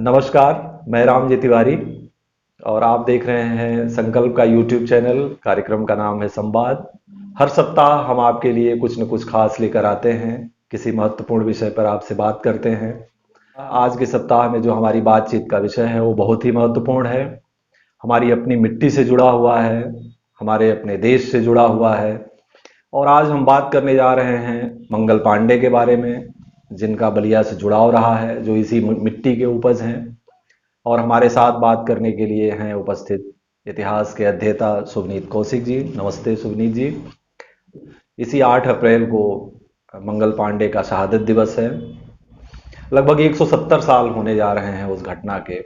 नमस्कार। मैं रामजी तिवारी और आप देख रहे हैं संकल्प का यूट्यूब चैनल। कार्यक्रम का नाम है संवाद। हर सप्ताह हम आपके लिए कुछ न कुछ खास लेकर आते हैं, किसी महत्वपूर्ण विषय पर आपसे बात करते हैं। आज के सप्ताह में जो हमारी बातचीत का विषय है वो बहुत ही महत्वपूर्ण है। हमारी अपनी मिट्टी से जुड़ा हुआ है, हमारे अपने देश से जुड़ा हुआ है। और आज हम बात करने जा रहे हैं मंगल पांडे के बारे में, जिनका बलिया से जुड़ाव रहा है, जो इसी मिट्टी के उपज हैं। और हमारे साथ बात करने के लिए हैं उपस्थित इतिहास के अध्येता सुवनीत कौशिक जी। नमस्ते सुवनीत जी। इसी 8 अप्रैल को मंगल पांडे का शहादत दिवस है। लगभग 170 साल होने जा रहे हैं उस घटना के।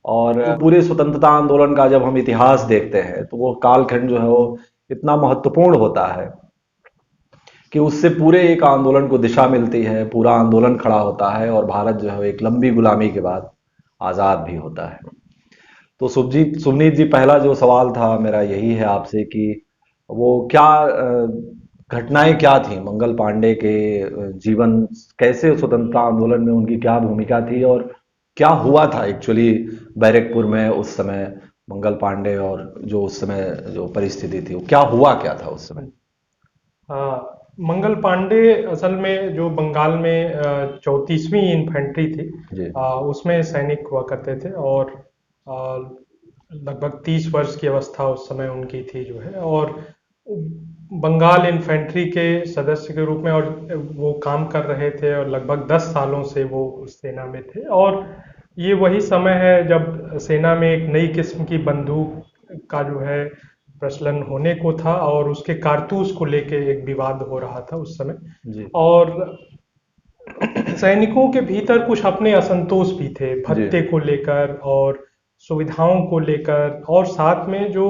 और पूरे स्वतंत्रता आंदोलन का जब हम इतिहास देखते हैं तो वो कालखंड जो है वो इतना महत्वपूर्ण होता है कि उससे पूरे एक आंदोलन को दिशा मिलती है, पूरा आंदोलन खड़ा होता है और भारत जो है एक लंबी गुलामी के बाद आज़ाद भी होता है। तो सुवनीत जी, पहला जो सवाल था मेरा यही है आपसे कि वो क्या घटनाएं क्या थी मंगल पांडे के जीवन, कैसे स्वतंत्रता आंदोलन में उनकी क्या भूमिका थी और क्या हुआ था एक्चुअली बैरकपुर में उस समय मंगल पांडे, और जो उस समय जो परिस्थिति थी वो क्या हुआ, क्या था उस समय। मंगल पांडे असल में जो बंगाल में 34वीं इन्फेंट्री थी, जी। उसमें सैनिक हुआ करते थे और आ, लगभग 30 वर्ष की अवस्था उस समय उनकी थी जो है। और बंगाल इन्फेंट्री के सदस्य के रूप में और वो काम कर रहे थे और लगभग 10 सालों से वो उस सेना में थे। और ये वही समय है जब सेना में एक नई किस्म की बंदूक का जो है प्रचलन होने को था और उसके कारतूस को लेके एक विवाद हो रहा था उस समय। जी। और सैनिकों के भीतर कुछ अपने असंतोष भी थे जी। भत्ते को लेकर और सुविधाओं को लेकर, और साथ में जो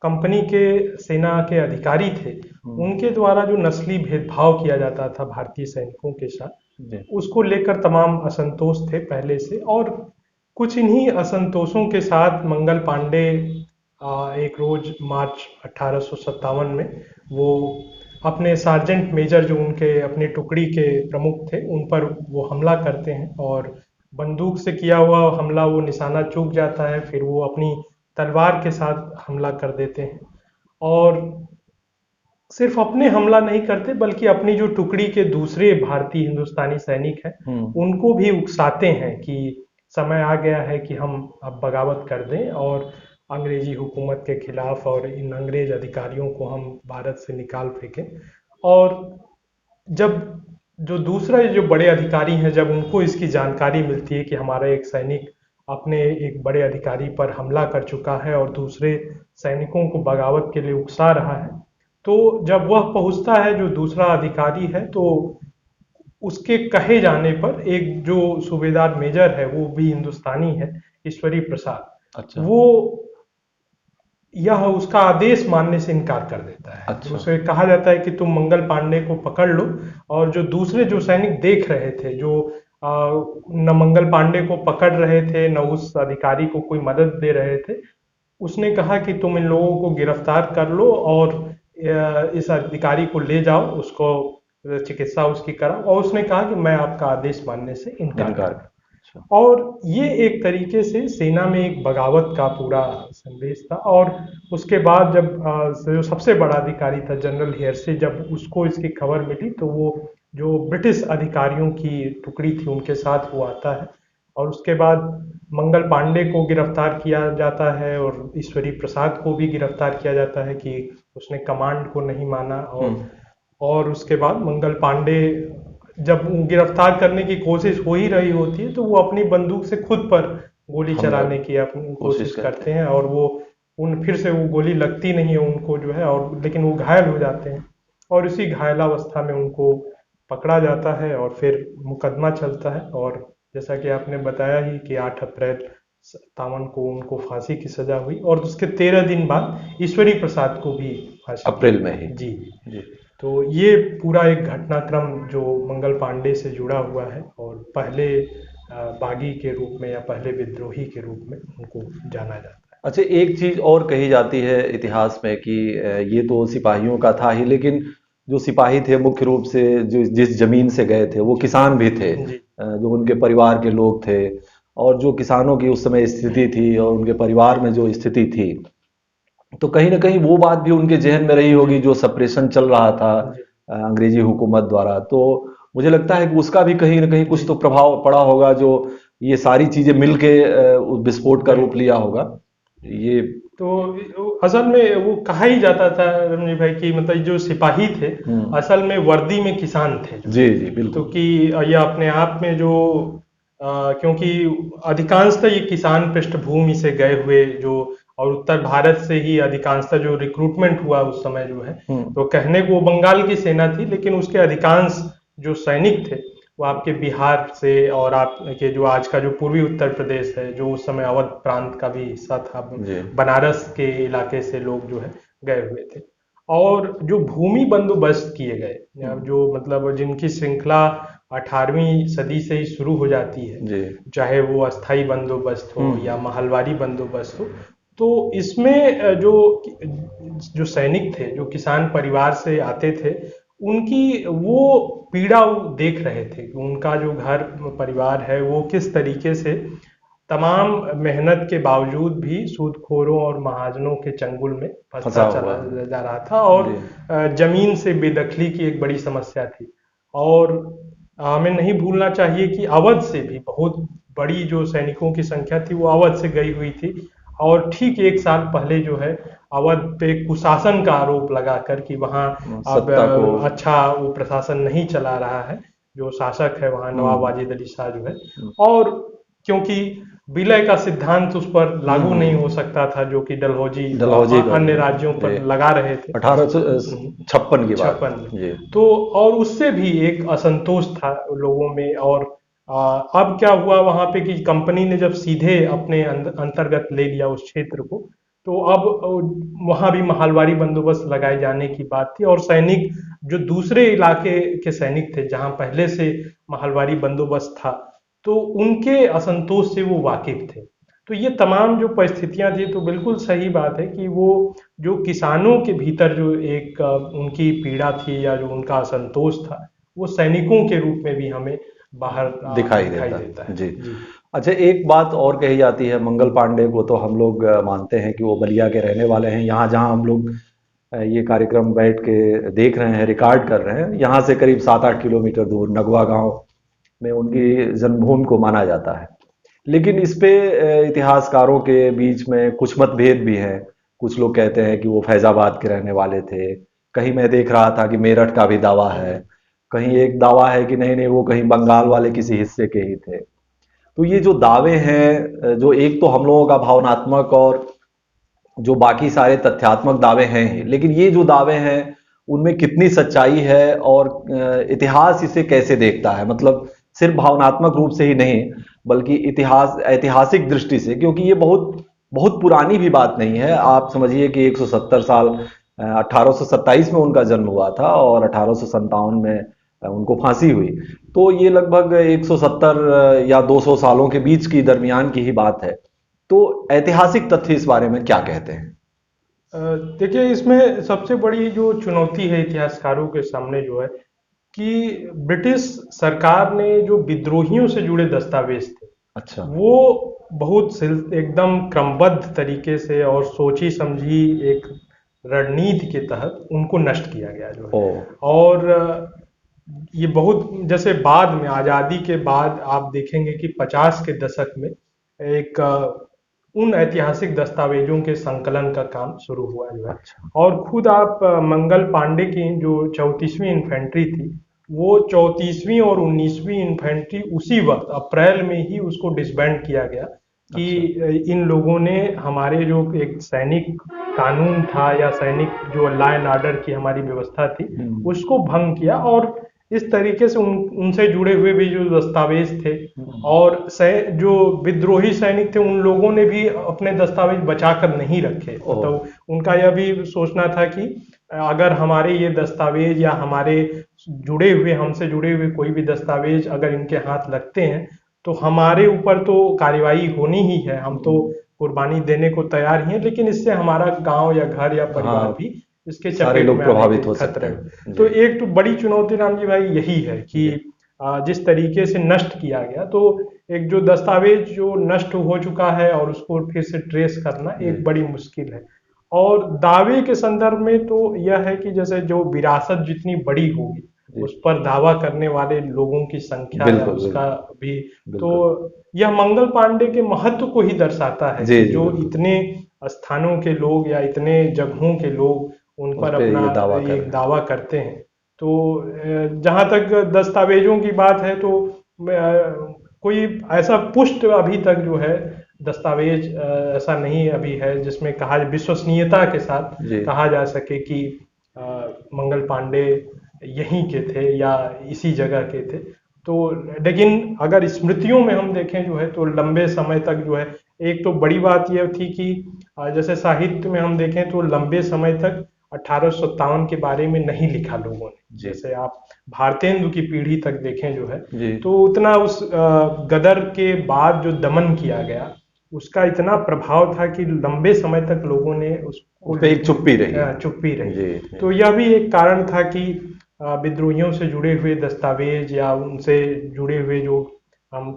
कंपनी के सेना के अधिकारी थे उनके द्वारा जो नस्ली भेदभाव किया जाता था भारतीय सैनिकों के साथ, जी। उसको लेकर तमाम असंतोष थे पहले से। और कुछ इन्हीं असंतोषों के साथ मंगल पांडे एक रोज मार्च 1857 में वो अपने सार्जेंट मेजर जो उनके अपनी टुकड़ी के प्रमुख थे उन पर वो हमला करते हैं। और बंदूक से किया हुआ हमला वो निशाना चूक जाता है, फिर वो अपनी तलवार के साथ हमला कर देते हैं। और सिर्फ अपने हमला नहीं करते बल्कि अपनी जो टुकड़ी के दूसरे भारतीय हिंदुस्तानी सैनिक हैं उनको भी उकसाते हैं कि समय आ गया है कि हम अब बगावत कर दें और अंग्रेजी हुकूमत के खिलाफ और इन अंग्रेज अधिकारियों को हम भारत से निकाल फेंकें। और जब जो दूसरा जो बड़े अधिकारी हैं जब उनको इसकी जानकारी मिलती है कि हमारा एक सैनिक अपने एक बड़े अधिकारी पर हमला कर चुका है और दूसरे सैनिकों को बगावत के लिए उकसा रहा है, तो जब वह पहुंचता है जो दूसरा अधिकारी है तो उसके कहे जाने पर एक जो सूबेदार मेजर है वो भी हिंदुस्तानी है, ईश्वरी प्रसाद, अच्छा। वो यह उसका आदेश मानने से इनकार कर देता है। तो अच्छा। उसे कहा जाता है कि तुम मंगल पांडे को पकड़ लो। और जो दूसरे जो सैनिक देख रहे थे, जो न मंगल पांडे को पकड़ रहे थे न उस अधिकारी को कोई मदद दे रहे थे, उसने कहा कि तुम इन लोगों को गिरफ्तार कर लो और इस अधिकारी को ले जाओ, उसको चिकित्सा उसकी कराओ। और उसने कहा कि मैं आपका आदेश मानने से इनकार इनकार। करूंगा। अच्छा। और ये एक तरीके से सेना में एक बगावत का पूरा संदेश था। और उसके बाद जब जो सबसे बड़ा अधिकारी था जनरल हेयरसे, जब उसको इसकी खबर मिली तो वो जो ब्रिटिश अधिकारियों की टुकड़ी थी उनके साथ वो आता है। और उसके बाद मंगल पांडे को गिरफ्तार किया जाता है और ईश्वरी प्रसाद को भी गिरफ्तार किया जाता है कि उसने कमांड को नहीं माना। और उसके बाद मंगल पांडे जब गिरफ्तार करने की कोशिश हो ही रही होती है तो वो अपनी बंदूक से खुद पर गोली हमला चलाने की अपनी कोशिश कोशिश करते करते हैं और वो उन फिर से वो गोली लगती नहीं है उनको जो है, और लेकिन वो घायल हो जाते हैं। और इसी घायलावस्था में उनको पकड़ा जाता है और फिर मुकदमा चलता है। और जैसा कि आपने बताया ही कि 8 अप्रैल 57 को उनको फांसी की सजा हुई और उसके 13 दिन बाद ईश्वरी प्रसाद को भी फांसी दी अप्रैल में ही। गई। जी। जी। तो ये पूरा एक घटनाक्रम जो मंगल पांडे से जुड़ा हुआ है और पहले बागी के रूप में या पहले विद्रोही के रूप में उनको जाना जाता है। अच्छा, एक चीज और कही जाती है इतिहास में कि ये तो सिपाहियों का था ही, लेकिन जो सिपाही थे मुख्य रूप से जो जिस जमीन से गए थे वो किसान भी थे, जी। जो उनके परिवार के लोग थे। और जो किसानों की उस समय स्थिति थी और उनके परिवार में जो स्थिति थी, तो कहीं ना कहीं वो बात भी उनके जहन में रही होगी, जो सप्रेशन चल रहा था जी अंग्रेजी हुकूमत द्वारा। तो मुझे लगता है कि उसका भी कहीं ना कहीं कुछ जी तो प्रभाव पड़ा होगा, जो ये सारी चीजें मिलके उस विस्फोट का रूप बिल्कुल। लिया होगा। ये तो असल में वो कहा ही जाता था रमनी भाई कि मतलब जो सिपाही थे हम्म। असल में वर्दी में किसान थे जो जी है। जी तो बिल्कुल। कि यह अपने आप में जो क्योंकि अधिकांशतः ये किसान पृष्ठभूमि से गए हुए जो और उत्तर भारत से ही अधिकांशतः जो रिक्रूटमेंट हुआ उस समय जो है। हम्म। तो कहने को वो बंगाल की सेना थी लेकिन उसके अधिकांश जो सैनिक थे वो आपके बिहार से और आपके जो आज का जो पूर्वी उत्तर प्रदेश है जो उस समय अवध प्रांत का भी हिस्सा था, जी। बनारस के इलाके से लोग जो है गए हुए थे। और जो भूमि बंदोबस्त किए गए या हम्म। जो मतलब जिनकी श्रृंखला 18वीं सदी से ही शुरू हो जाती है, जी। चाहे वो अस्थाई बंदोबस्त हो या हम्म। महलवारी बंदोबस्त हो। तो इसमें जो जो सैनिक थे जो किसान परिवार से आते थे उनकी वो पीड़ा वो देख रहे थे कि उनका जो घर परिवार है वो किस तरीके से तमाम मेहनत के बावजूद भी सूदखोरों और महाजनों के चंगुल में फंसता फंसा चला हुआ है। जा रहा था। और जी। जमीन से बेदखली की एक बड़ी समस्या थी। और हमें नहीं भूलना चाहिए कि अवध से भी बहुत बड़ी जो सैनिकों की संख्या थी वो अवध से गई हुई थी। और ठीक एक साल पहले जो है अवध पे कुशासन का आरोप लगाकर कि वहाँ अब सत्ता को। अच्छा वो प्रशासन नहीं चला रहा है, जो शासक है वहाँ नवाब हम्म। वाजिद अली शाह जो है। हम्म। और क्योंकि विलय का सिद्धांत उस पर लागू नहीं हम्म। हो सकता था जो कि डलहौजी डलहौजी का अन्य राज्यों जी। पर लगा रहे थे। 1856 की बात। 56 में। जी। तो और उससे भी एक असंतोष था लोगों में। और अब क्या हुआ वहां पे कि कंपनी ने जब सीधे अपने अंतर्गत ले लिया उस क्षेत्र को, तो अब वहां भी महलवारी बंदोबस्त लगाए जाने की बात थी। और सैनिक जो दूसरे इलाके के सैनिक थे जहां पहले से महलवारी बंदोबस्त था तो उनके असंतोष से वो वाकिफ थे। तो ये तमाम जो परिस्थितियां थी तो बिल्कुल सही बात है कि वो जो किसानों के भीतर जो एक उनकी पीड़ा थी या जो उनका असंतोष था वो सैनिकों के रूप में भी हमें बाहर दिखाई दिखाई देता देता है है। जी। जी अच्छा, एक बात और कही जाती है, मंगल पांडे को तो हम लोग मानते हैं कि वो बलिया के रहने वाले हैं। यहाँ जहाँ हम लोग ये कार्यक्रम बैठ के देख रहे हैं, रिकॉर्ड कर रहे हैं, यहाँ से करीब 7-8 किलोमीटर दूर नगवा गांव में उनकी जन्मभूमि को माना जाता है। लेकिन इस पे इतिहासकारों के बीच में कुछ मतभेद भी हैं। कुछ लोग कहते हैं कि वो फैजाबाद के रहने वाले थे, कहीं मैं देख रहा था कि मेरठ का भी दावा है, कहीं एक दावा है कि नहीं नहीं वो कहीं बंगाल वाले किसी हिस्से के ही थे। तो ये जो दावे हैं, जो एक तो हम लोगों का भावनात्मक और जो बाकी सारे तथ्यात्मक दावे हैं ही, लेकिन ये जो दावे हैं उनमें कितनी सच्चाई है और इतिहास इसे कैसे देखता है, मतलब सिर्फ भावनात्मक रूप से ही नहीं बल्कि इतिहास ऐतिहासिक दृष्टि से, क्योंकि ये बहुत बहुत पुरानी भी बात नहीं है। आप समझिए कि 170 साल 1827 में उनका जन्म हुआ था और 1857 में उनको फांसी हुई। तो ये लगभग 170 या 200 सालों के बीच की दरमियान की ही बात है। तो ऐतिहासिक तथ्य इस बारे में क्या कहते हैं? अ, देखिए इसमें सबसे बड़ी जो चुनौती है इतिहासकारों के सामने जो है कि ब्रिटिश सरकार ने जो विद्रोहियों से जुड़े दस्तावेज थे अच्छा। वो बहुत एकदम क्रमबद्ध तरीके से और सोची समझी एक रणनीति के तहत उनको नष्ट किया गया जो है। ओ। और ये बहुत जैसे बाद में आज़ादी के बाद आप देखेंगे कि 50 के दशक में एक उन ऐतिहासिक दस्तावेजों के संकलन का काम शुरू हुआ जो है। अच्छा। और खुद आप मंगल पांडे की जो 34वीं इन्फेंट्री थी वो 34वीं और 19वीं इन्फेंट्री उसी वक्त अप्रैल में ही उसको डिसबैंड किया गया कि अच्छा। इन लोगों ने हमारे जो एक सैनिक कानून था या सैनिक जो लॉ एंड ऑर्डर की हमारी व्यवस्था थी हम्म। उसको भंग किया। और इस तरीके से उनसे जुड़े हुए भी जो दस्तावेज थे हम्म। और जो विद्रोही सैनिक थे उन लोगों ने भी अपने दस्तावेज बचा कर नहीं रखे। ओ। मतलब उनका यह भी सोचना था कि अगर हमारे ये दस्तावेज या हमारे जुड़े हुए हमसे जुड़े हुए कोई भी दस्तावेज अगर इनके हाथ लगते हैं तो हमारे ऊपर तो कार्रवाई होनी ही है, हम तो कुर्बानी देने को तैयार ही हैं, लेकिन इससे हमारा गांव या घर या परिवार हाँ, भी इसके सारे चपेट लोग में आने के प्रभावित हो खतरे सकते में। हैं तो जी। एक तो बड़ी चुनौती राम जी भाई यही है कि जी। जिस तरीके से नष्ट किया गया, तो एक जो दस्तावेज जो नष्ट हो चुका है और उसको फिर से ट्रेस करना जी एक बड़ी मुश्किल है। और दावे के संदर्भ में तो यह है कि जैसे जो विरासत जितनी बड़ी होगी, जी, उस पर दावा करने वाले लोगों की संख्या या बिल्कुल उसका बिल्कुल भी, तो बिल्कुल। यह मंगल पांडे के महत्व को ही दर्शाता है जी कि जी जो बिल्कुल। इतने स्थानों के लोग या इतने जगहों के लोग उन उस पर पे अपना ये दावा कर एक रहे हैं। दावा करते हैं। तो जहाँ तक दस्तावेजों की बात है, तो कोई ऐसा पुष्ट अभी तक जो है दस्तावेज ऐसा नहीं अभी है जिसमें कहा विश्वसनीयता के साथ जी कहा जा सके कि अ, मंगल पांडे यहीं के थे या इसी जगह के थे। तो लेकिन अगर स्मृतियों में हम देखें जो है, तो लंबे समय तक जो है, एक तो बड़ी बात यह थी कि जैसे साहित्य में हम देखें तो लंबे समय तक 1857 के बारे में नहीं लिखा लोगों ने। जी जैसे आप भारतेंदु की पीढ़ी तक देखें जो है, जी। तो उतना उस गदर के बाद जो दमन किया गया उसका इतना प्रभाव था कि लंबे समय तक लोगों ने उसको उस पे एक चुप्पी रही है। चुप्पी रही। जी जी तो यह भी एक कारण था कि विद्रोहियों से जुड़े हुए दस्तावेज या उनसे जुड़े हुए जो हम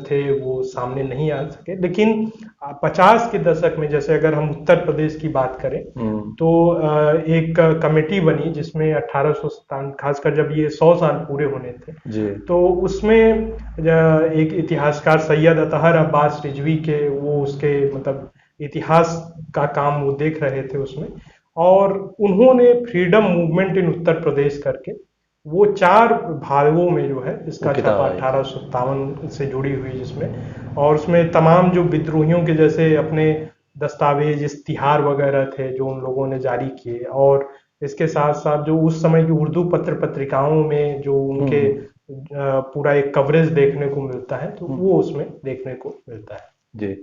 थे वो सामने नहीं आ सके। लेकिन 50 के दशक में, जैसे अगर हम उत्तर प्रदेश की बात करें, हम्म। तो एक कमेटी बनी जिसमें 1857, खासकर जब ये 100 साल पूरे होने थे, जी तो उसमें एक इतिहासकार सैयद अतहर अब्बास रिजवी के, वो उसके मतलब इतिहास का काम वो देख रहे थे उसमें, और उन्होंने freedom movement in Uttar Pradesh करके वो 4 भागों में जो है वो इसका किताब छपा, आई थी। 1857 से जुड़ी हुई जिसमें, और उसमें तमाम जो विद्रोहियों के जैसे अपने दस्तावेज इश्तिहार वगैरह थे जो उन लोगों ने जारी किए, और इसके साथ साथ जो उस समय की उर्दू पत्र पत्रिकाओं में जो उनके हम्म पूरा एक कवरेज देखने को मिलता है, तो हम्म। वो उसमें देखने को मिलता है। जी।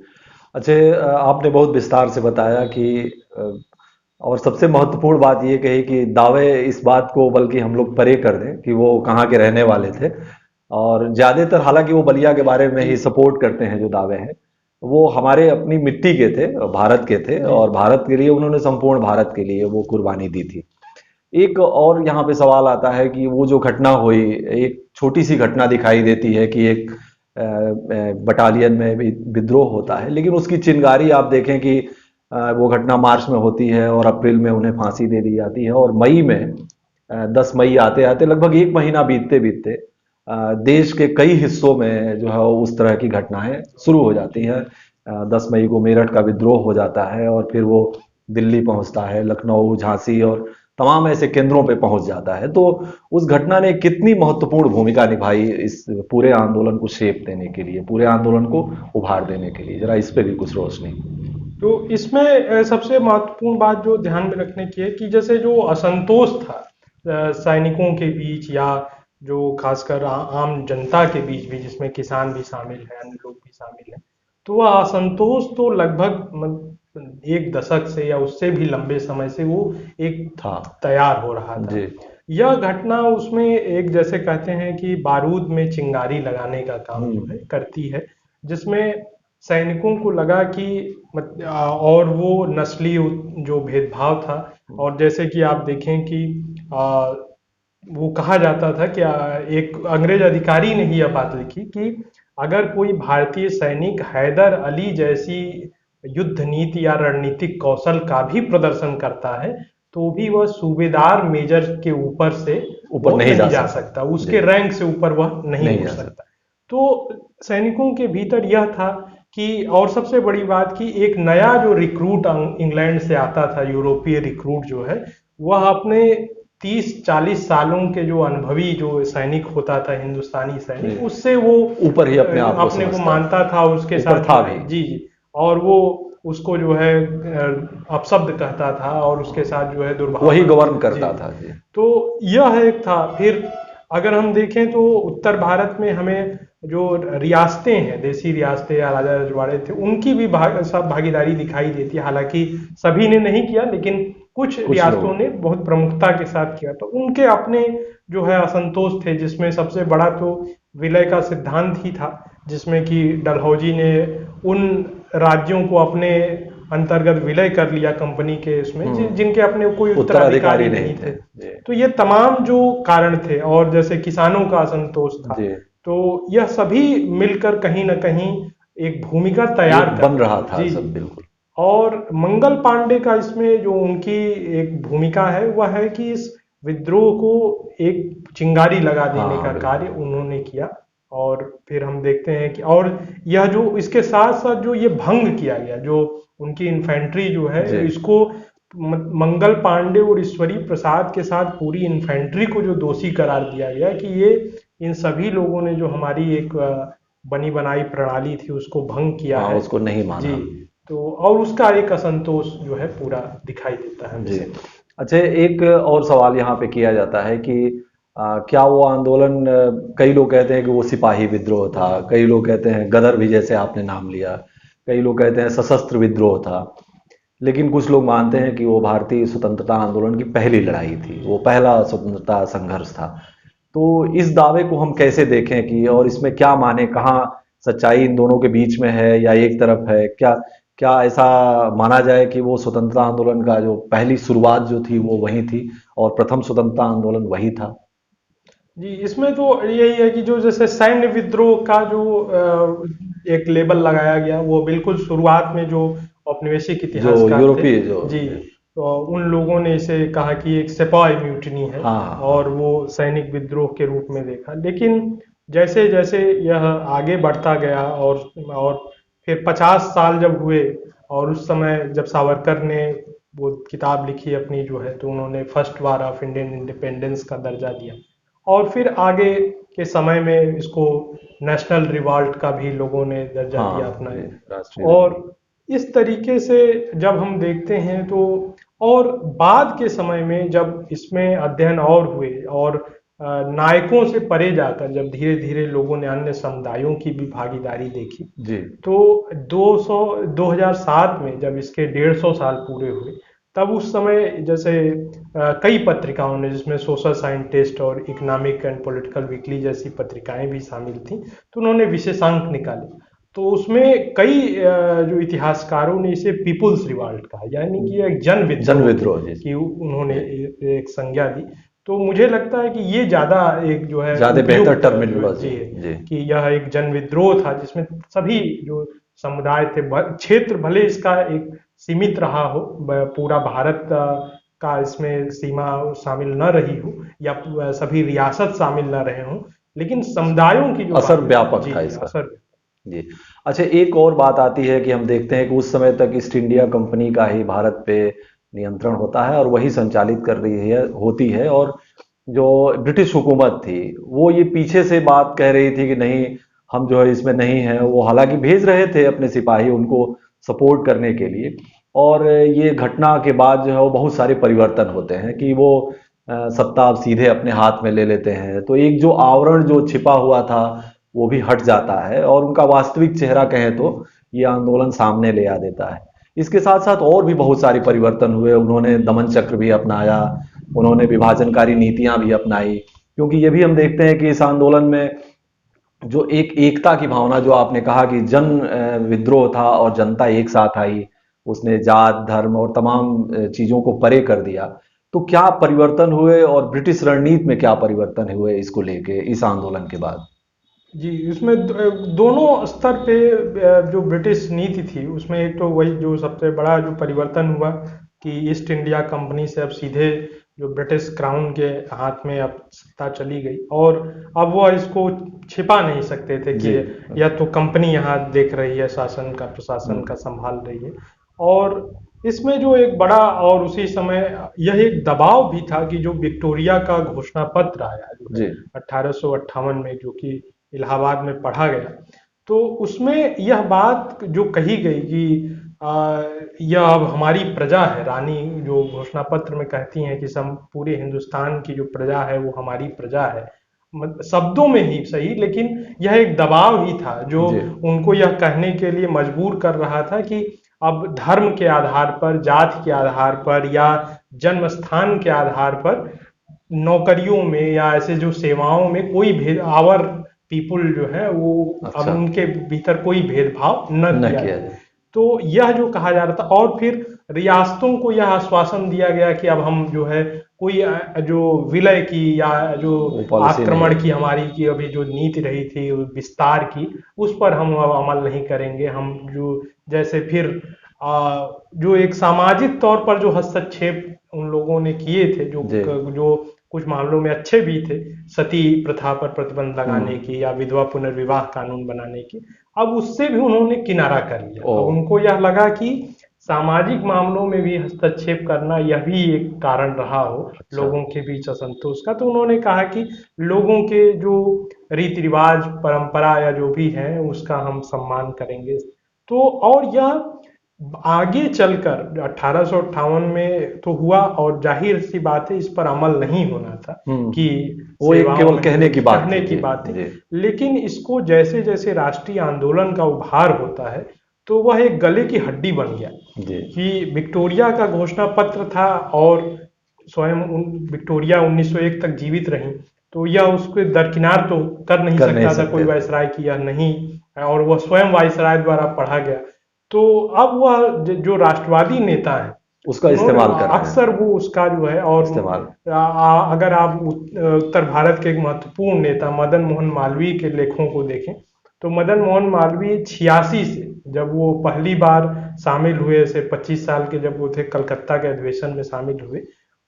अच्छा, आपने बहुत विस्तार से बताया कि अ, और सबसे महत्वपूर्ण बात ये कही कि दावे इस बात को बल्कि हम लोग परे कर दें कि वो कहाँ के रहने वाले थे। और ज्यादातर हालांकि वो बलिया के बारे में जी ही सपोर्ट करते हैं जो दावे हैं, वो हमारे अपनी मिट्टी के थे, भारत के थे, जी और भारत के लिए उन्होंने संपूर्ण भारत के लिए वो कुर्बानी दी थी। एक और यहाँ पे सवाल आता है कि वो जो घटना हुई, एक छोटी सी घटना दिखाई देती है कि एक बटालियन में भी विद्रोह होता है, लेकिन उसकी चिंगारी आप देखें कि वो घटना मार्च में होती है और अप्रैल में उन्हें फांसी दे दी जाती है, और मई में 10 मई आते आते लगभग एक महीना बीतते बीतते देश के कई हिस्सों में जो है उस तरह की घटनाएं शुरू हो जाती हैं। 10 मई को मेरठ का विद्रोह हो जाता है, और फिर वो दिल्ली पहुंचता है, लखनऊ, झांसी और तमाम ऐसे केंद्रों पे पहुंच जाता है। तो उस घटना ने कितनी महत्वपूर्ण भूमिका निभाई इस पूरे आंदोलन को शेप देने के लिए, पूरे आंदोलन को उभार देने के लिए, जरा इस पे भी कुछ रोशनी। तो इसमें सबसे महत्वपूर्ण बात जो ध्यान में रखने की है कि जैसे जो असंतोष था सैनिकों के बीच, या जो खासकर आम जनता के बीच भी, जिसमें किसान भी शामिल है, अन्य लोग भी शामिल हैं, तो वह असंतोष तो लगभग एक दशक से या उससे भी लंबे समय से वो एक था। तैयार हो रहा था। जी यह घटना उसमें एक, जैसे कहते हैं कि बारूद में चिंगारी लगाने का काम जो है हम्म करती है, जिसमें सैनिकों को लगा कि और वो नस्ली जो भेदभाव था, और जैसे कि आप देखें कि आ, वो कहा जाता था कि एक अंग्रेज अधिकारी ने ही यह बात लिखी कि अगर कोई भारतीय सैनिक हैदर अली जैसी युद्ध नीति या रणनीतिक कौशल का भी प्रदर्शन करता है, तो भी वह सूबेदार मेजर के ऊपर से ऊपर वो नहीं जा नहीं जा सकता। सकता, जी उसके रैंक से ऊपर वह नहीं नहीं उठ जा सकता। सकता। तो सैनिकों के भीतर यह था कि, और सबसे बड़ी बात कि एक नया जो रिक्रूट इंग्लैंड से आता था, यूरोपीय रिक्रूट जो है, वह अपने 30-40 सालों के जो अनुभवी जो सैनिक होता था, हिंदुस्तानी जी सैनिक, उससे वो ऊपर ही अपने आप को अपने को समझता मानता था, उसके था, ऊपर साथ जो था है, भी। जी जी, और वो उसको जो है अपशब्द कहता था, और उसके साथ जो है वही दुर्भावना। गवर्न जी करता जी। था। जी तो यह एक था। फिर अगर हम देखें तो उत्तर भारत में हमें जो रियासतें हैं, देसी रियासतें या राजा रजवाड़े थे, उनकी भी सब भागीदारी दिखाई देती है। हालांकि सभी ने नहीं किया, लेकिन कुछ कुछ रियासतों लोग। ने बहुत प्रमुखता के साथ किया। तो उनके अपने जो है असंतोष थे, जिसमें सबसे बड़ा तो विलय का सिद्धांत ही था, जिसमें कि डलहौजी ने उन राज्यों को अपने अंतर्गत विलय कर लिया कंपनी के, उसमें जिनके अपने कोई उत्तराधिकारी उत्तराधिकारी नहीं नहीं थे। थे। जी तो ये तमाम जो कारण थे, और जैसे किसानों का असंतोष था, जी। तो यह सभी मिलकर कहीं ना कहीं एक भूमिका तैयार एक कर बन रहे रहा हैं। था जी सब, जी। बिल्कुल। और मंगल पांडे का इसमें जो उनकी एक भूमिका है वह है कि इस विद्रोह को एक चिंगारी लगा देने हाँ का कार्य बिल्कुल। उन्होंने किया। और फिर हम देखते हैं कि और यह जो इसके साथ साथ जो ये भंग किया गया, जो उनकी इन्फेंट्री जो है जी। इसको मंगल पांडे और ईश्वरी प्रसाद के साथ पूरी इन्फेंट्री को जो दोषी करार दिया गया कि ये इन सभी लोगों ने जो हमारी एक बनी बनाई प्रणाली थी उसको भंग किया हाँ, है। उसको नहीं जी। माना। तो और उसका एक असंतोष जो है पूरा दिखाई देता है हमें जी। से। अच्छा, एक और सवाल यहाँ पे किया जाता है कि क्या वो आंदोलन, कई लोग कहते हैं कि वो सिपाही विद्रोह था, जी कई लोग कहते हैं गदर भी, जैसे आपने नाम लिया, कई लोग कहते हैं सशस्त्र विद्रोह था, लेकिन कुछ लोग मानते हैं कि वो भारतीय स्वतंत्रता आंदोलन की पहली लड़ाई थी, वो पहला स्वतंत्रता संघर्ष था। तो इस दावे को हम कैसे देखें कि, और इसमें क्या माने, कहाँ सच्चाई इन दोनों के बीच में है या एक तरफ है? क्या क्या ऐसा माना जाए कि वो स्वतंत्रता आंदोलन का जो पहली शुरुआत जो थी वो वही थी और प्रथम स्वतंत्रता आंदोलन वही था? जी। इसमें तो यही है कि जो जैसे सैन्य विद्रोह का जो एक लेबल लगाया गया वो बिल्कुल शुरुआत में जो औपनिवेशिक जो इतिहासकार थे, यूरोपीय जो, जी, तो उन लोगों ने इसे कहा कि एक सिपाही म्यूटिनी है हाँ हाँ और हाँ। वो सैनिक विद्रोह के रूप में देखा। लेकिन जैसे जैसे यह आगे बढ़ता गया और फिर 50 साल जब हुए और उस समय जब सावरकर ने वो किताब लिखी अपनी जो है, तो उन्होंने first war of Indian independence का दर्जा दिया। और फिर आगे के समय में इसको नेशनल रिवॉल्ट का भी लोगों ने दर्जा दिया हाँ अपना। जी, राष्ट्रीय विद्रोह। और इस तरीके से जब हम देखते हैं तो, और बाद के समय में जब इसमें अध्ययन और हुए और नायकों से परे जाकर जब धीरे धीरे लोगों ने अन्य समुदायों की भी भागीदारी देखी, जी तो 2007 में जब इसके 150 साल पूरे हुए, तब उस समय जैसे कई पत्रिकाओं ने, जिसमें सोशल साइंटिस्ट और इकोनॉमिक एंड पॉलिटिकल वीकली जैसी पत्रिकाएं भी शामिल थीं, तो उन्होंने विशेषांक निकाले। तो उसमें कई जो इतिहासकारों ने इसे पीपुल्स रिवॉल्ट कहा, यानी कि एक जन जन विद्रोह विद्रोह, जी की उन्होंने जी। एक संज्ञा दी। तो मुझे लगता है कि ये ज्यादा एक जो है ज्यादा बेहतर उपयुक्त जो है, टर्मिनोलॉजी जी, है। जी कि यह एक जन विद्रोह था जिसमें सभी जो समुदाय थे, क्षेत्र भले इसका एक सीमित रहा हो, पूरा भारत का इसमें सीमा शामिल न रही हो या सभी रियासत शामिल न रहे हों, लेकिन समुदायों की जो असर बात है, व्यापक जी था जी, इसका। असर। जी। अच्छा, एक और बात आती है कि हम देखते हैं कि उस समय तक ईस्ट इंडिया कंपनी का ही भारत पे नियंत्रण होता है और वही संचालित कर रही है, होती है। और जो ब्रिटिश हुकूमत थी वो ये पीछे से बात कह रही थी कि नहीं, हम जो है इसमें नहीं है। वो हालांकि भेज रहे थे अपने सिपाही उनको सपोर्ट करने के लिए। और ये घटना के बाद जो है वो बहुत सारे परिवर्तन होते हैं कि वो सत्ता अब सीधे अपने हाथ में ले लेते हैं, तो एक जो आवरण जो छिपा हुआ था वो भी हट जाता है और उनका वास्तविक चेहरा कहें तो ये आंदोलन सामने ले आ देता है। इसके साथ साथ और भी बहुत सारे परिवर्तन हुए। उन्होंने दमन चक्र भी अपनाया, उन्होंने विभाजनकारी नीतियां भी अपनाई, क्योंकि ये भी हम देखते हैं कि इस आंदोलन में जो एक एकता की भावना, जो आपने कहा कि जन विद्रोह था और जनता एक साथ आई, उसने जात धर्म और तमाम चीजों को परे कर दिया। तो क्या परिवर्तन हुए और ब्रिटिश रणनीति में क्या परिवर्तन हुए इसको लेके इस आंदोलन के बाद? जी, इसमें दोनों स्तर पे जो ब्रिटिश नीति थी उसमें एक तो वही जो सबसे बड़ा जो परिवर्तन हुआ कि ईस्ट इंडिया कंपनी से अब सीधे जो ब्रिटिश क्राउन के हाथ में अब सत्ता चली गई, और अब वह इसको छिपा नहीं सकते थे कि जी। यह तो कंपनी यहाँ देख रही है, शासन का प्रशासन का संभाल रही है। और इसमें जो एक बड़ा और उसी समय यह एक दबाव भी था कि जो विक्टोरिया का घोषणा पत्र आया जो है जी 1858 में, जो कि इलाहाबाद में पढ़ा गया, तो उसमें यह बात जो कही गई कि यह अब हमारी प्रजा है, रानी जो घोषणा पत्र में कहती हैं कि सम पूरे हिंदुस्तान की जो प्रजा है वो हमारी प्रजा है, शब्दों में ही सही, लेकिन यह एक दबाव ही था जो जी। उनको यह कहने के लिए मजबूर कर रहा था कि अब धर्म के आधार पर, जाति के आधार पर या जन्म स्थान के आधार पर नौकरियों में या ऐसे जो सेवाओं में कोई भेद, आवर पीपुल जो है वो अब अच्छा, उनके भीतर कोई भेदभाव न न किया किया जाए। जाए। तो यह जो कहा जा रहा था, और फिर रियासतों को यह आश्वासन दिया गया कि अब हम जो है कोई जो विलय की या जो वो पॉलिसी नहीं आक्रमण है। की हमारी की अभी जो नीति रही थी विस्तार की, उस पर हम अब अमल नहीं करेंगे। हम जो जैसे फिर जो एक सामाजिक तौर पर जो हस्तक्षेप उन लोगों ने किए थे, जी। जो कुछ मामलों में अच्छे भी थे, सती प्रथा पर प्रतिबंध लगाने हम्म। की या विधवा पुनर्विवाह कानून बनाने की, अब उससे भी उन्होंने किनारा कर लिया। ओ। अब उनको यह लगा कि सामाजिक मामलों में भी हस्तक्षेप करना यह भी एक कारण रहा हो अच्छा। लोगों के बीच असंतोष का, तो उन्होंने कहा कि लोगों के जो रीति रिवाज परंपरा या जो भी है उसका हम सम्मान करेंगे। तो और यह आगे चलकर 1858 में तो हुआ, और जाहिर सी बात है इस पर अमल नहीं होना था कि वो एक सेवाओं केवल में कहने की बात कहने थी। की जी। बात है। जी। लेकिन इसको जैसे जैसे राष्ट्रीय आंदोलन का उभार होता है, तो वह एक गले की हड्डी बन गया जी। कि विक्टोरिया का घोषणा पत्र था, और स्वयं विक्टोरिया 1901 तक जीवित रही, तो यह उसको दरकिनार तो कर नहीं कर नहीं सकता था कोई सकते थे। वायसराय की, यह नहीं, और वह स्वयं वायसराय द्वारा पढ़ा गया। तो अब वह जो राष्ट्रवादी नेता है, उसका उन्होंने इस्तेमाल कर रहे हैं। अक्सर वो उसका जो है, और इस्तेमाल। अगर आप उत्तर भारत के एक महत्वपूर्ण नेता मदन मोहन मालवीय के लेखों को देखें, तो मदन मोहन मालवीय 86 से जब वो पहली बार शामिल हुए, से 25 साल के जब वो थे, कलकत्ता के अधिवेशन में शामिल हुए,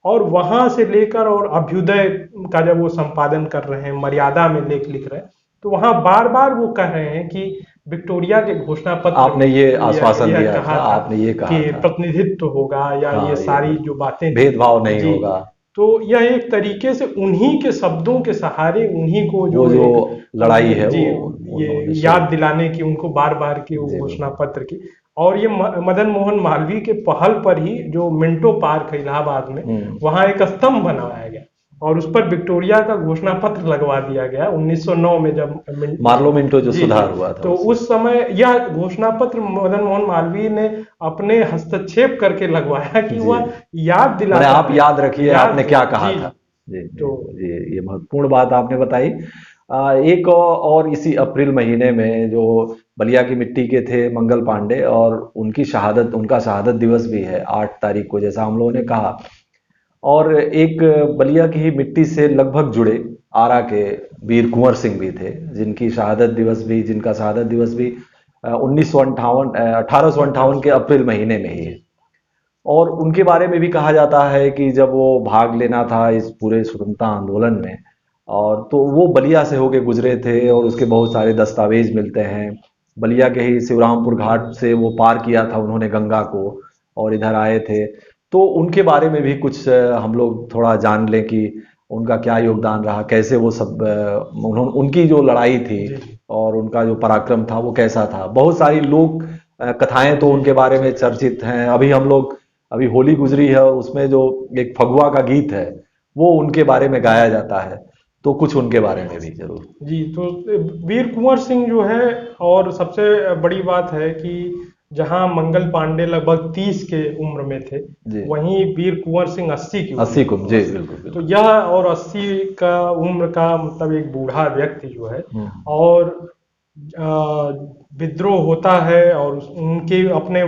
और वहां से लेकर और अभ्युदय का जब वो संपादन कर रहे हैं, मर्यादा में लेख लिख रहे हैं, तो वहां बार बार वो कह रहे हैं कि विक्टोरिया के घोषणा पत्र आपने में ये आश्वासन यह दिया कहा था, था आपने ये कि कहा था। प्रतिनिधित्व होगा या ये हाँ, ये सारी जो बातें थी। भेदभाव नहीं जी। होगा। तो यह एक तरीके से उन्हीं के शब्दों के सहारे, उन्हीं को वो जो जो एक लड़ाई है जी, वो ये उन्होंने शुरू। याद दिलाने की उनको बार बार की वो जी घोषणा बिल्कुल। पत्र की। और ये मदन मोहन मालवीय के पहल पर ही जो मिंटो पार्क है इलाहाबाद में, हम्म। वहां एक स्तंभ बनवाया गया, और उस पर विक्टोरिया का घोषणा पत्र लगवा दिया गया 1909 में, जब मार्लो मिंटो जो जी जी। सुधार हुआ था तो उसमें। उस समय यह घोषणा पत्र मदन मोहन मालवीय ने अपने हस्तक्षेप करके लगवाया कि जी। वह याद मैंने दिलाता आप रहे। याद रखिए आपने याद, क्या कहा जी था। जी। जी जी। तो ये महत्वपूर्ण बात आपने बताई। एक और इसी अप्रैल महीने में जो बलिया की मिट्टी के थे मंगल पांडे, और उनकी शहादत, उनका शहादत दिवस भी है 8 तारीख को, जैसा हम लोगों ने कहा। और एक बलिया की ही मिट्टी से लगभग जुड़े आरा के वीर कुंवर सिंह भी थे, जिनका शहादत दिवस भी 1958 1858 के अप्रैल महीने में ही है। और उनके बारे में भी कहा जाता है कि जब वो भाग लेना था इस पूरे स्वतंत्रता आंदोलन में, और तो वो बलिया से होके गुजरे थे, और उसके बहुत सारे दस्तावेज मिलते हैं। बलिया के ही शिवरामपुर घाट से वो पार किया था उन्होंने गंगा को, और इधर आए थे। तो उनके बारे में भी कुछ हम लोग थोड़ा जान लें कि उनका क्या योगदान रहा, कैसे वो सब उन्होंने, उनकी जो लड़ाई थी जी जी और उनका जो पराक्रम था वो कैसा था। बहुत सारी लोक कथाएं तो जी उनके बारे में चर्चित हैं। अभी होली गुजरी है, और उसमें जो एक फगुआ का गीत है वो उनके बारे में गाया जाता है। तो कुछ उनके बारे में भी जरूर। जी। तो वीर कुंवर सिंह जो है, और सबसे बड़ी बात है कि जहां मंगल पांडे लगभग 30 के उम्र में थे, जी। वहीं वीर कुंवर सिंह 80 की उम्र 80 में को, थे। जी बिल्कुल तो बिल्कुल। यह और 80 का उम्र का मतलब एक बूढ़ा व्यक्ति जो है, हम्म। और विद्रोह होता है, और उनके अपने,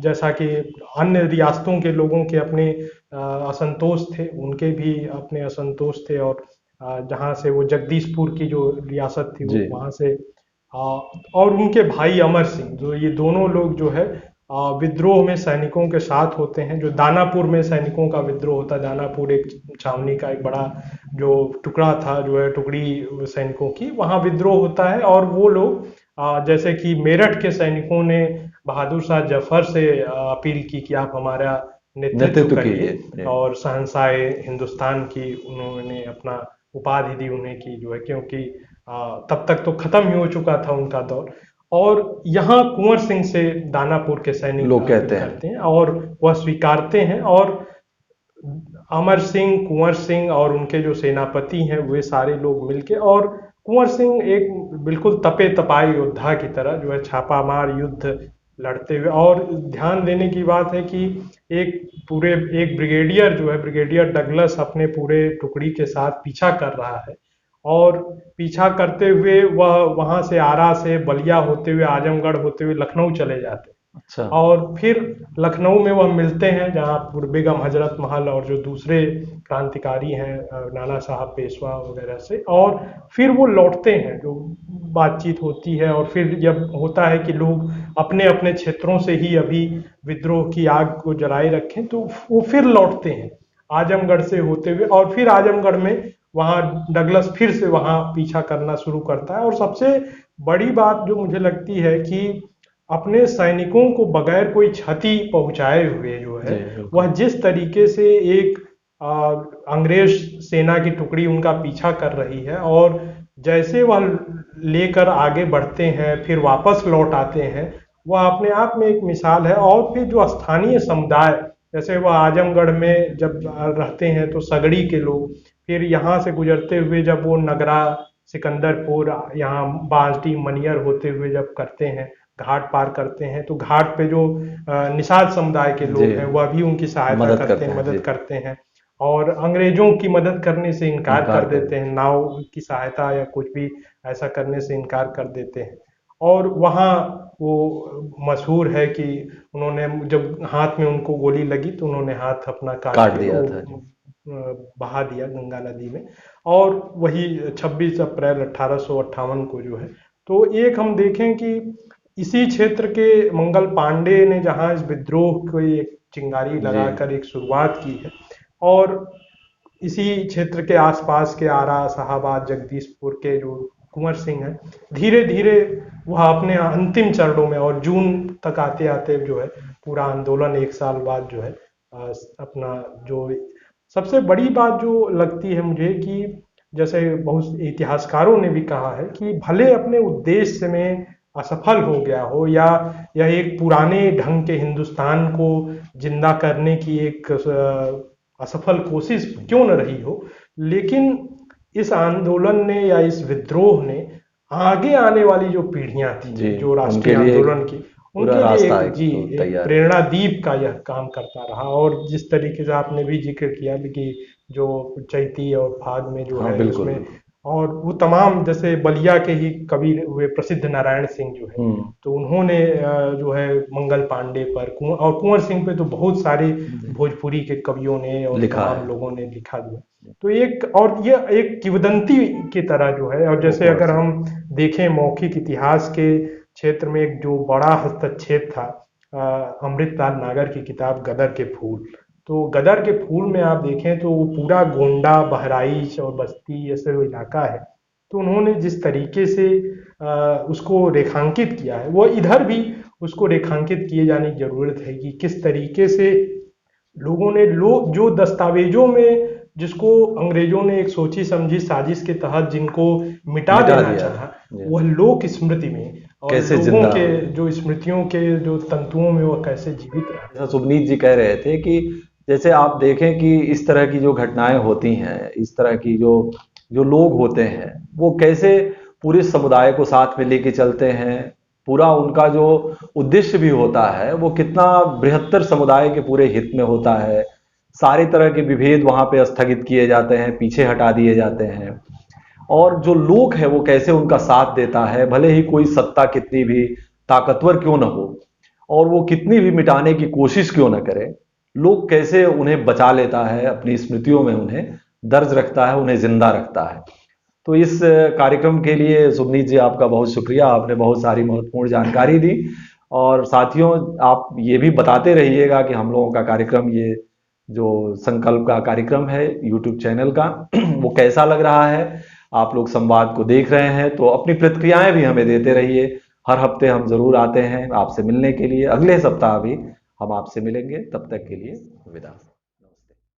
जैसा कि अन्य रियासतों के लोगों के अपने असंतोष थे, उनके भी अपने असंतोष थे, और जहाँ से वो जगदीशपुर की जो रियासत थी जी। वो वहाँ से, और उनके भाई अमर सिंह, जो ये दोनों लोग जो है विद्रोह में सैनिकों के साथ होते हैं। जो दानापुर में सैनिकों का विद्रोह होता है, दानापुर एक छावनी का एक बड़ा जो टुकड़ा था, जो है टुकड़ी सैनिकों की, वहाँ विद्रोह होता है। और वो लोग जैसे कि मेरठ के सैनिकों ने बहादुर शाह जफर से अपील की कि आप हमारा नेतृत्व नेतृत्व करिए, कीजिए। जी। और शहंशाह हिंदुस्तान की उन्होंने अपना उपाधि दी उन्हें, की जो है, क्योंकि तब तक तो खत्म ही हो चुका था उनका दौर। और यहाँ कुंवर सिंह से दानापुर के सैनिक लोग अपील कहते हैं। करते हैं, और वह स्वीकारते हैं। और अमर सिंह, कुंवर सिंह और उनके जो सेनापति हैं, वे सारे लोग मिलके, और कुंवर सिंह एक बिल्कुल तपे तपाए योद्धा की तरह जो है छापामार युद्ध लड़ते हुए। और ध्यान देने की बात है कि एक ब्रिगेडियर जो है, ब्रिगेडियर डगलस, अपने पूरे टुकड़ी के साथ पीछा कर रहा है, और पीछा करते हुए वह वहां से, आरा से बलिया होते हुए, आजमगढ़ होते हुए लखनऊ चले जाते हैं। अच्छा। और फिर लखनऊ में वह मिलते हैं, जहाँ बेगम हजरत महल और जो दूसरे क्रांतिकारी हैं नाना साहब पेशवा वगैरह से, और फिर वो लौटते हैं, जो बातचीत होती है, और फिर जब होता है कि लोग अपने अपने क्षेत्रों से ही अभी विद्रोह की आग को जलाए रखें, तो वो फिर लौटते हैं आजमगढ़ से होते हुए, और फिर आजमगढ़ में वहाँ डगलस फिर से वहाँ पीछा करना शुरू करता है। और सबसे बड़ी बात जो मुझे लगती है कि अपने सैनिकों को बगैर कोई क्षति पहुंचाए हुए जो जी है, वह बिल्कुल। जिस तरीके से एक अंग्रेज सेना की टुकड़ी उनका पीछा कर रही है, और जैसे वह लेकर आगे बढ़ते हैं फिर वापस लौट आते हैं, वह अपने आप में एक मिसाल है। और फिर जो स्थानीय समुदाय, जैसे वह आजमगढ़ में जब रहते हैं तो सगड़ी के लोग, फिर यहाँ से गुजरते हुए जब वो नगरा, सिकंदरपुर, यहाँ बाल्टी मनियर होते हुए जब करते हैं, घाट पार करते हैं, तो घाट पे जो निषाद समुदाय के जी, लोग हैं वह भी उनकी सहायता मदद करते करते हैं, हैं जी। मदद करते हैं, और अंग्रेजों की मदद करने से इनकार इनकार कर कर देते हैं, नाव की सहायता या कुछ भी ऐसा करने से इनकार कर देते हैं। और वहाँ वो मशहूर है कि उन्होंने जब हाथ में उनको गोली लगी तो उन्होंने हाथ अपना काट काट के दिया वो था जी। बहा दिया गंगा नदी में। और वही 26 अप्रैल 1858 को जो है, तो एक हम देखें कि इसी क्षेत्र के मंगल पांडे ने जहां इस विद्रोह को एक चिंगारी जी। लगाकर एक शुरुआत की है, और इसी क्षेत्र के आसपास के आरा, शाहाबाद, जगदीशपुर के जो कुंवर सिंह हैं, धीरे धीरे वह अपने अंतिम चरणों में, और जून तक आते आते जो है पूरा आंदोलन एक साल बाद जो है अपना जो सबसे बड़ी बात जो लगती है मुझे कि जैसे बहुत इतिहासकारों ने भी कहा है कि भले अपने उद्देश्य में असफल हो गया हो, या यह एक पुराने ढंग के हिंदुस्तान को जिंदा करने की एक असफल कोशिश क्यों न रही हो, लेकिन इस आंदोलन ने या इस विद्रोह ने आगे आने वाली जो पीढ़ियां जी, थी जो उनके राष्ट्रीय लिए एक आंदोलन की, पूरा उनके लिए रास्ता एक एक जी तो एक तैयार किया। प्रेरणा दीप का यह काम करता रहा। और जिस तरीके से आपने भी जिक्र किया कि जो चैती और फाग में जो हाँ है बिल्कुल उसमें, बिल्कुल। और वो तमाम जैसे बलिया के ही कवि हुए प्रसिद्ध नारायण सिंह जो है, हम्म। तो उन्होंने जो है मंगल पांडे पर और कुंवर सिंह पे तो बहुत सारे जी, भोजपुरी के कवियों ने और लिखा तमाम है। लोगों ने लिखा दिया। तो एक और ये एक किंवदंती की तरह जो है, और वो जैसे कुंवर अगर सिंह। हम देखें मौखिक इतिहास के क्षेत्र में एक जो बड़ा हस्तक्षेप था अमृतलाल नागर की किताब गदर के फूल, तो गदर के फूल में आप देखें तो वो पूरा गोंडा, बहराइच और बस्ती ऐसे वो इलाका है, तो उन्होंने जिस तरीके से उसको रेखांकित किया है, वो इधर भी उसको रेखांकित किए जाने की जरूरत है कि किस तरीके से लोगों ने जो दस्तावेजों में जिसको अंग्रेजों ने एक सोची समझी साजिश के तहत जिनको मिटा मिटा देना दिया चाहा, जी। वह लोक स्मृति में और कैसे लोगों जिंदा के हो गए। जो स्मृतियों के जो तंतुओं में वह कैसे जीवित रहा। जैसा सुबनीत जी कह रहे थे कि जैसे आप देखें कि इस तरह की जो घटनाएं होती हैं, इस तरह की जो जो लोग होते हैं, वो कैसे पूरे समुदाय को साथ में लेके चलते हैं। पूरा उनका जो उद्देश्य भी होता है वो कितना बृहत्तर समुदाय के पूरे हित में होता है। सारी तरह के विभेद वहां पे स्थगित किए जाते हैं, पीछे हटा दिए जाते हैं। और जो लोग है वो कैसे उनका साथ देता है, भले ही कोई सत्ता कितनी भी ताकतवर क्यों ना हो, और वो कितनी भी मिटाने की कोशिश क्यों ना करे, लोग कैसे उन्हें बचा लेता है, अपनी स्मृतियों में उन्हें दर्ज रखता है, उन्हें जिंदा रखता है। तो इस कार्यक्रम के लिए सुबनीत जी आपका बहुत शुक्रिया, आपने बहुत सारी महत्वपूर्ण जानकारी दी। और साथियों, आप ये भी बताते रहिएगा कि हम लोगों का कार्यक्रम, ये जो संकल्प का कार्यक्रम है यूट्यूब चैनल का, वो कैसा लग रहा है। आप लोग संवाद को देख रहे हैं तो अपनी प्रतिक्रियाएं भी हमें देते रहिए। हर हफ्ते हम जरूर आते हैं आपसे मिलने के लिए। अगले सप्ताह भी हम आपसे मिलेंगे। तब तक के लिए विदा।